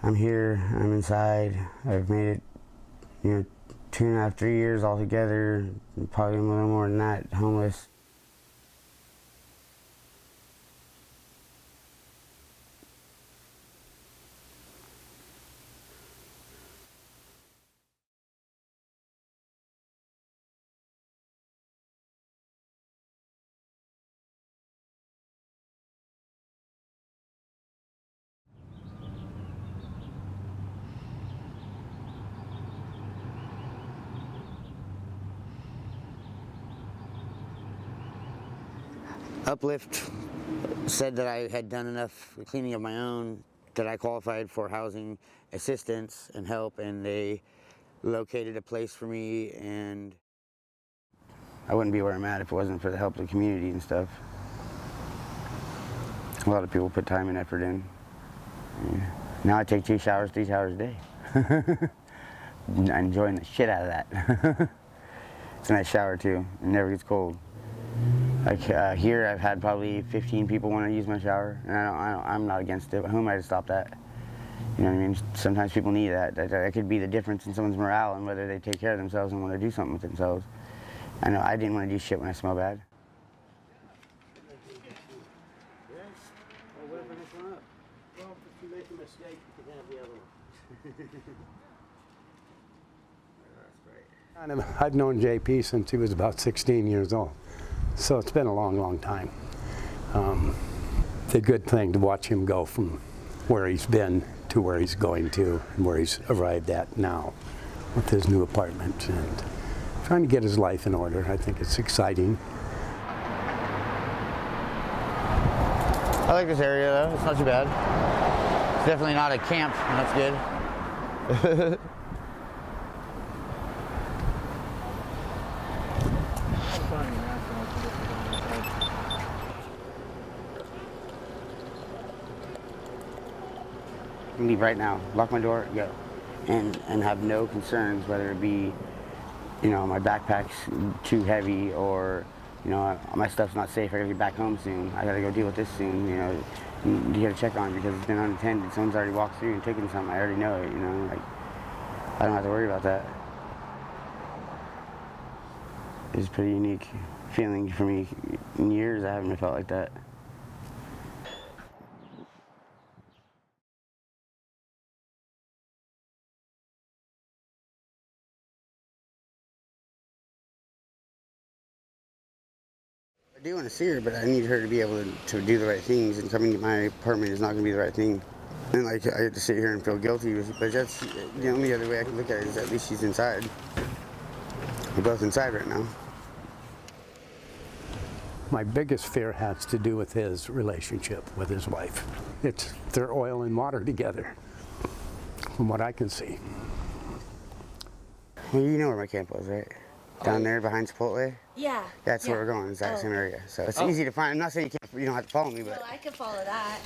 I'm here, I'm inside, I've made it, 2.5, 3 years altogether, probably a little more than that, homeless. Uplift said that I had done enough cleaning of my own that I qualified for housing assistance and help, and they located a place for me, and I wouldn't be where I'm at if it wasn't for the help of the community and stuff. A lot of people put time and effort in. Yeah. Now I take 3 showers a day. I'm enjoying the shit out of that. It's a nice shower too. It never gets cold. Like here, I've had probably 15 people want to use my shower, and I'm not against it. Who am I to stop that? You know what I mean? Sometimes people need that. That could be the difference in someone's morale and whether they take care of themselves and want to do something with themselves. I know I didn't want to do shit when I smell bad. Well, whatever this one up. Well, if you make a mistake, you can have the other one. That's great. I've known JP since he was about 16 years old. So it's been a long, long time. It's a good thing to watch him go from where he's been to where he's going to and where he's arrived at now with his new apartment and trying to get his life in order. I think it's exciting. I like this area though, it's not too bad. It's definitely not a camp, and that's good. Leave right now, lock my door, go, and have no concerns, whether it be, my backpack's too heavy or, my stuff's not safe. I gotta get back home soon. I gotta go deal with this soon. You gotta check on it because it's been unattended. Someone's already walked through and taken something. I already know it. I don't have to worry about that. It's a pretty unique feeling for me. In years, I haven't felt like that. I do want to see her, but I need her to be able to do the right things, and coming to my apartment is not going to be the right thing. And I have to sit here and feel guilty, but that's the only other way I can look at it is at least she's inside. We're both inside right now. My biggest fear has to do with his relationship with his wife. They're oil and water together, from what I can see. Well, you know where my camp was, right? Down there behind Chipotle? Yeah. That's where we're going, it's that same area. So it's easy to find. I'm not saying you don't have to follow me, but... Well, I can follow that.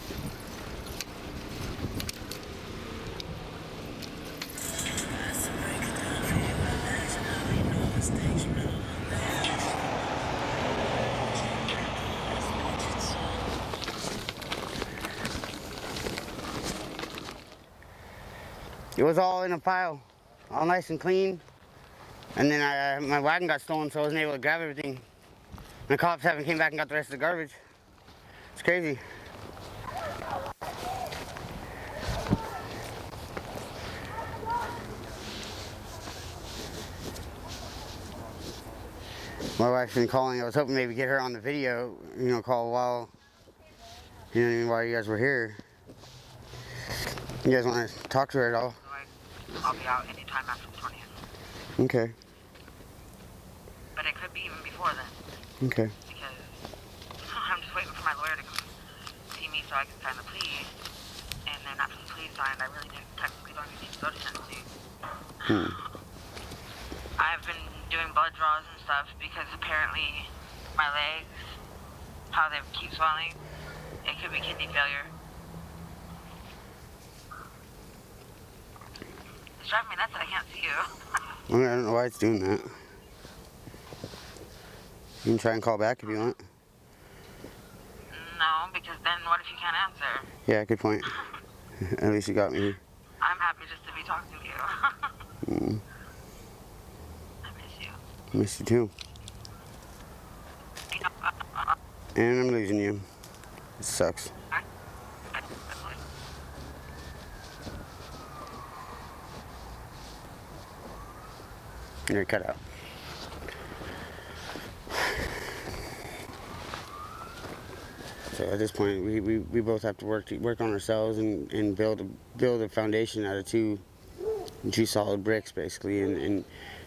It was all in a pile, all nice and clean. And then my wagon got stolen, so I wasn't able to grab everything. And the cops haven't came back and got the rest of the garbage. It's crazy. My wife's been calling. I was hoping maybe get her on the video, call while you guys were here. You guys want to talk to her at all? I'll be out anytime after the 20th. Okay. But it could be even before then. Okay. Because I'm just waiting for my lawyer to come see me so I can sign the plea. And then after the plea signed, I really technically don't even need to go to sentencing. I've been doing blood draws and stuff because apparently my legs, how they keep swelling, it could be kidney failure. It's driving me nuts that I can't see you. I don't know why it's doing that. You can try and call back if you want. No, because then what if you can't answer? Yeah, good point. At least you got me. I'm happy just to be talking to you. I miss you. I miss you too. And I'm losing you. It sucks. You're cut out. So at this point, we both have to work on ourselves and build a foundation out of two solid bricks, basically. And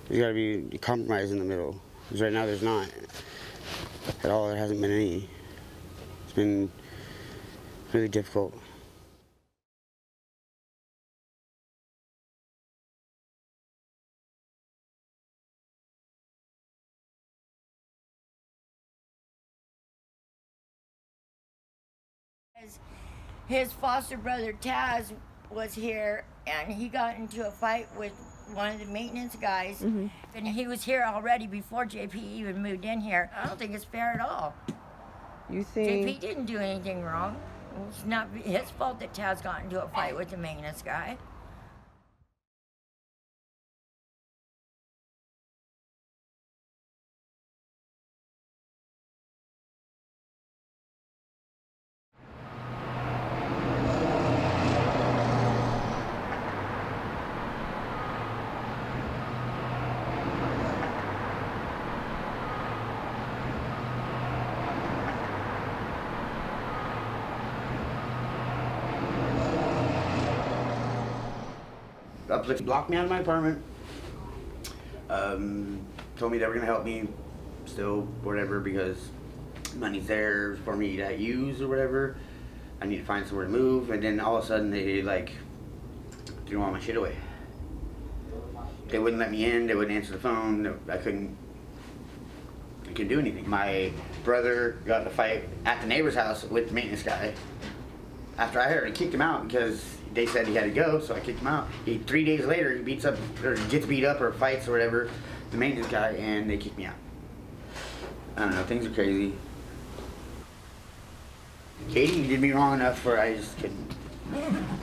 there's got to be a compromise in the middle. Because right now there's not at all. There hasn't been any. It's been really difficult. His foster brother Taz was here, and he got into a fight with one of the maintenance guys, and he was here already before JP even moved in here. I don't think it's fair at all. You think JP didn't do anything wrong. It's not his fault that Taz got into a fight with the maintenance guy. Blocked me out of my apartment. Told me they were gonna help me still, whatever, because money's there for me to use or whatever. I need to find somewhere to move, and then all of a sudden they like threw all my shit away. They wouldn't let me in. They wouldn't answer the phone. I couldn't do anything. My brother got in a fight at the neighbor's house with the maintenance guy. After I already kicked him out because they said he had to go, so I kicked him out. 3 days later, he beats up or gets beat up or fights or whatever, the maintenance guy, and they kick me out. I don't know, things are crazy. Katie, you did me wrong enough where I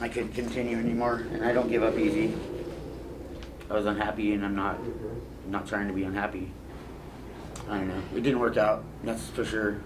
couldn't continue anymore, and I don't give up easy. I was unhappy, and I'm not trying to be unhappy. I don't know, it didn't work out, that's for sure.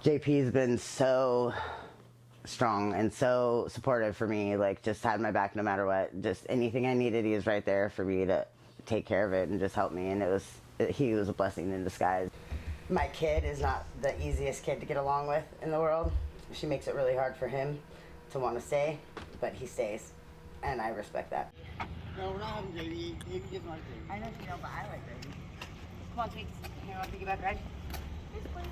JP's been so strong and so supportive for me, like just had my back no matter what. Just anything I needed, he was right there for me to take care of it and just help me, and he was a blessing in disguise. My kid is not the easiest kid to get along with in the world. She makes it really hard for him to want to stay, but he stays, and I respect that. No, we're not having gravy. He just wants gravy. I know you know, but I like gravy. Come on, sweets. Here, I'll take you back, right? Yes, please.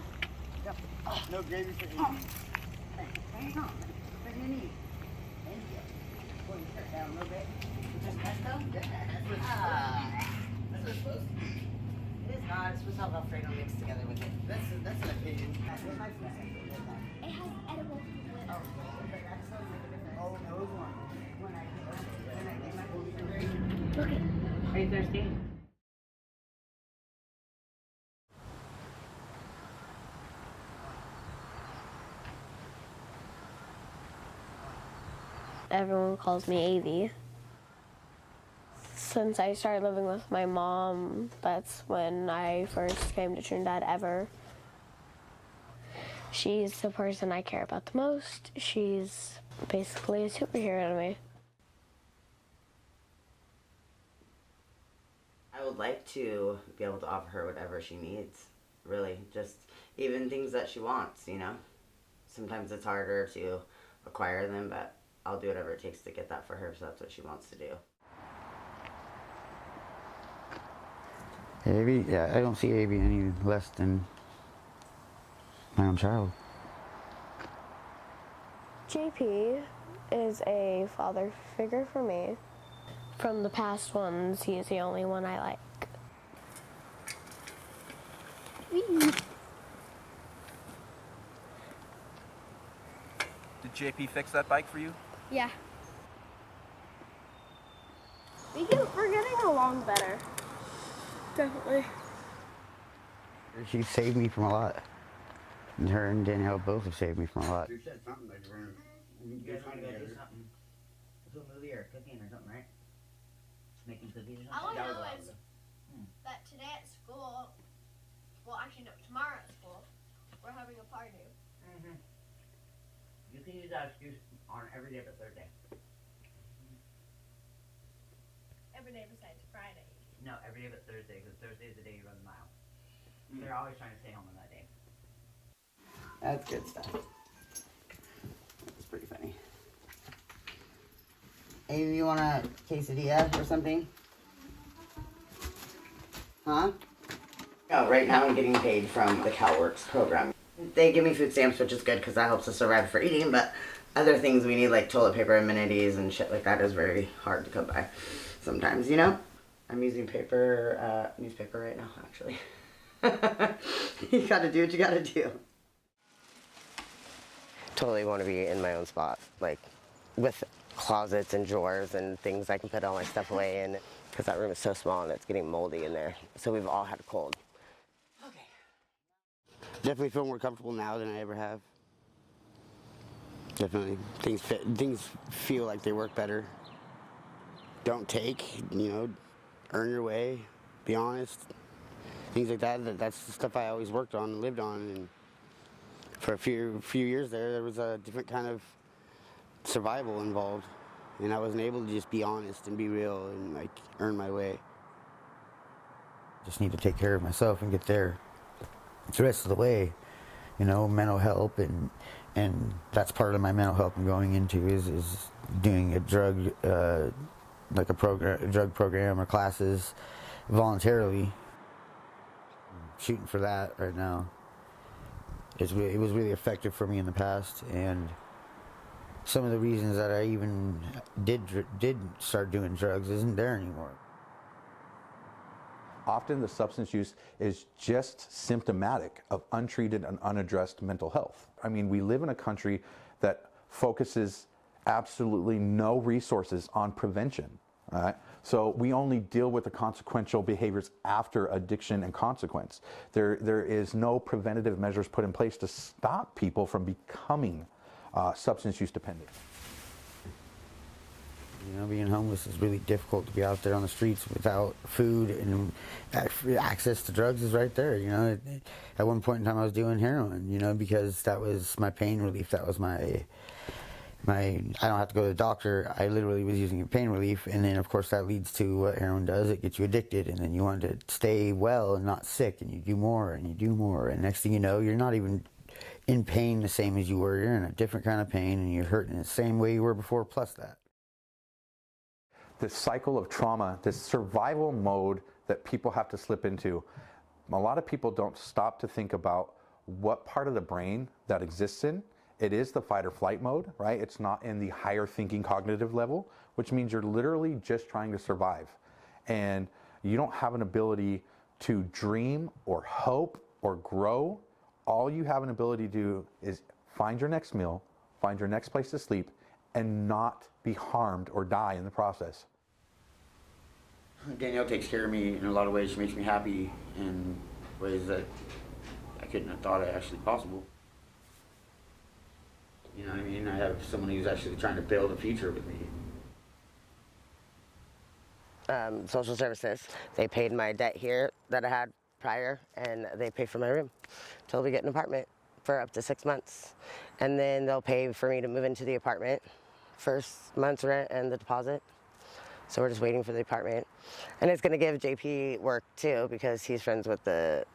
Go. Oh, no gravy for you. Hang on. What do you need? Thank you. Pull your shirt down a little bit. Just pesto? Yeah, that's what it's supposed to be. It is not. It's supposed to have Alfredo mixed together with it. That's an opinion. It has edible food. Oh, but that sounds like a different. Oh, those ones. When I get my okay. Are you thirsty? Everyone calls me Avi. Since I started living with my mom, that's when I first came to Trinidad ever. She's the person I care about the most. She's basically a superhero to me. I would like to be able to offer her whatever she needs. really. Just even things that she wants, you know. Sometimes it's harder to acquire them, but I'll do whatever it takes to get that for her, so that's what she wants to do. Abby, yeah, I don't see Abby any less than my own child. JP is a father figure for me. From the past ones, he's the only one I like. Did JP fix that bike for you? Yeah. We're getting along better. Definitely. She saved me from a lot. And her and Danielle both have saved me from a lot. You said something like you guys want to go do something. Do a movie or cooking or something, right? Making cookies or something? All I know is that today at school, well actually no, tomorrow at school, we're having a party. Mm-hmm. You can use that excuse on every day but Thursday. Every day besides Friday. No, every day but Thursday, because Thursday is the day you run the mile. They're always trying to stay home on that day. That's good stuff. That's pretty funny. Amy, you want a quesadilla or something? Huh? Oh, right now I'm getting paid from the CalWorks program. They give me food stamps, which is good because that helps us survive for eating, but other things we need, like toilet paper, amenities, and shit like that is very hard to come by sometimes, you know? I'm using newspaper right now, actually. You gotta do what you gotta do. Totally want to be in my own spot, like with closets and drawers and things I can put all my stuff away in, because that room is so small and it's getting moldy in there. So we've all had a cold. Okay. Definitely feel more comfortable now than I ever have. Definitely. Things feel like they work better. Don't take, earn your way, be honest. Things like that, that's the stuff I always worked on and lived on. And for a few years there was a different kind of survival involved. And I wasn't able to just be honest and be real and earn my way. Just need to take care of myself and get there. The rest of the way, mental help and that's part of my mental help I'm going into is doing a drug drug program or classes voluntarily. Shooting for that right now. It was really effective for me in the past, and some of the reasons that I even did start doing drugs isn't there anymore. Often the substance use is just symptomatic of untreated and unaddressed mental health. I mean, we live in a country that focuses absolutely no resources on prevention. All right? So we only deal with the consequential behaviors after addiction and consequence. There is no preventative measures put in place to stop people from becoming substance use dependent. Being homeless is really difficult to be out there on the streets without food, and access to drugs is right there. At one point in time I was doing heroin, because that was my pain relief. That was my I don't have to go to the doctor. I literally was using pain relief, and then of course that leads to what heroin does. It gets you addicted, and then you want to stay well and not sick, and you do more and you do more, and next thing you know, you're not even in pain the same as you were. You're in a different kind of pain, and you're hurting the same way you were before, plus that. This cycle of trauma, this survival mode that people have to slip into, a lot of people don't stop to think about what part of the brain that exists in. It is the fight or flight mode, right? It's not in the higher thinking cognitive level, which means you're literally just trying to survive. And you don't have an ability to dream or hope or grow. All you have an ability to do is find your next meal, find your next place to sleep, and not be harmed or die in the process. Danielle takes care of me in a lot of ways. She makes me happy in ways that I couldn't have thought actually possible. You know what I mean? I have someone who's actually trying to build a future with me. Social services. They paid my debt here that I had prior, and they pay for my room until we get an apartment for up to 6 months. And then they'll pay for me to move into the apartment, first month's rent and the deposit. So we're just waiting for the apartment. And it's going to give JP work too, because he's friends with the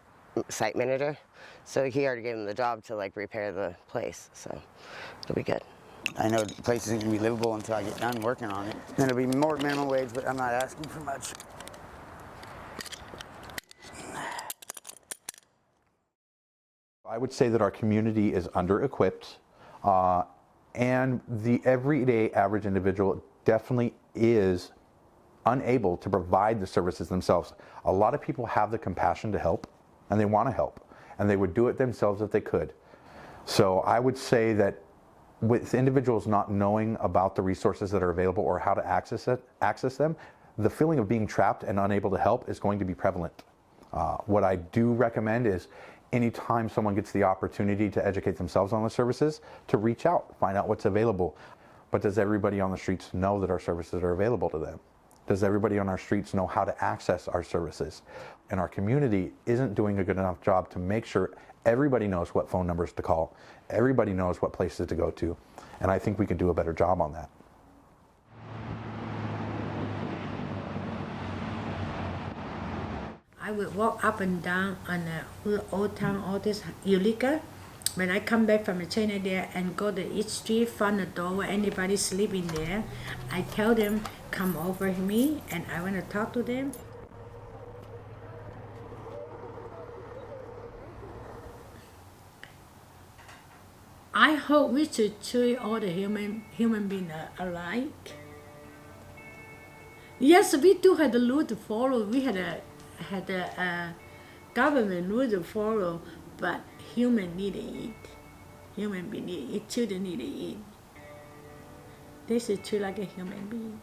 site manager. So he already gave him the job to like repair the place. So it'll be good. I know the place isn't gonna be livable until I get done working on it. Then it'll be more minimum wage, but I'm not asking for much. I would say that our community is under-equipped, and the everyday average individual definitely is unable to provide the services themselves. A lot of people have the compassion to help, and they want to help, and they would do it themselves if they could. So I would say that with individuals not knowing about the resources that are available or how to access them, the feeling of being trapped and unable to help is going to be prevalent. What I do recommend is anytime someone gets the opportunity to educate themselves on the services, to reach out, find out what's available. But does everybody on the streets know that our services are available to them? Does everybody on our streets know how to access our services? And our community isn't doing a good enough job to make sure everybody knows what phone numbers to call, everybody knows what places to go to, and I think we can do a better job on that. I would walk up and down on the old town, all this Eureka. When I come back from the China there and go to each street, find a door where anybody sleeping there, I tell them, come over me and I want to talk to them. I hope we should treat all the human beings alike. Yes, we do have the rule to follow. We had a government rule to follow, but human need to eat. Human being need to eat. Children need to eat. They should treat like a human being.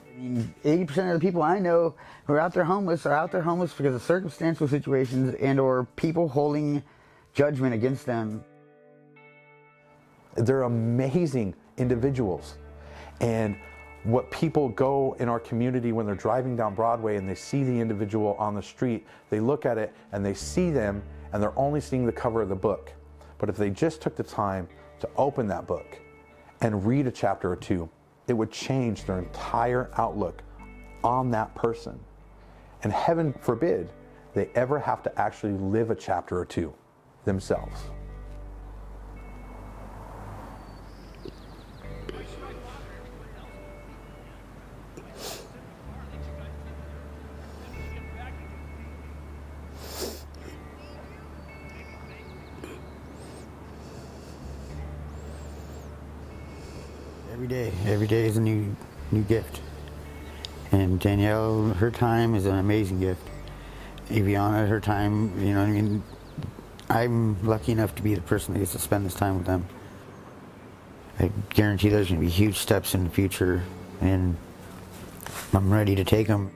I mean, 80% of the people I know who are out there homeless because of circumstantial situations and or people holding judgment against them. They're amazing individuals. And what people go in our community when they're driving down Broadway and they see the individual on the street, they look at it and they see them and they're only seeing the cover of the book. But if they just took the time to open that book and read a chapter or two, it would change their entire outlook on that person. And heaven forbid they ever have to actually live a chapter or two themselves. Every day is a new gift. And Danielle, her time is an amazing gift. Aviana, her time, you know what I mean? I'm lucky enough to be the person that gets to spend this time with them. I guarantee there's going to be huge steps in the future, and I'm ready to take them.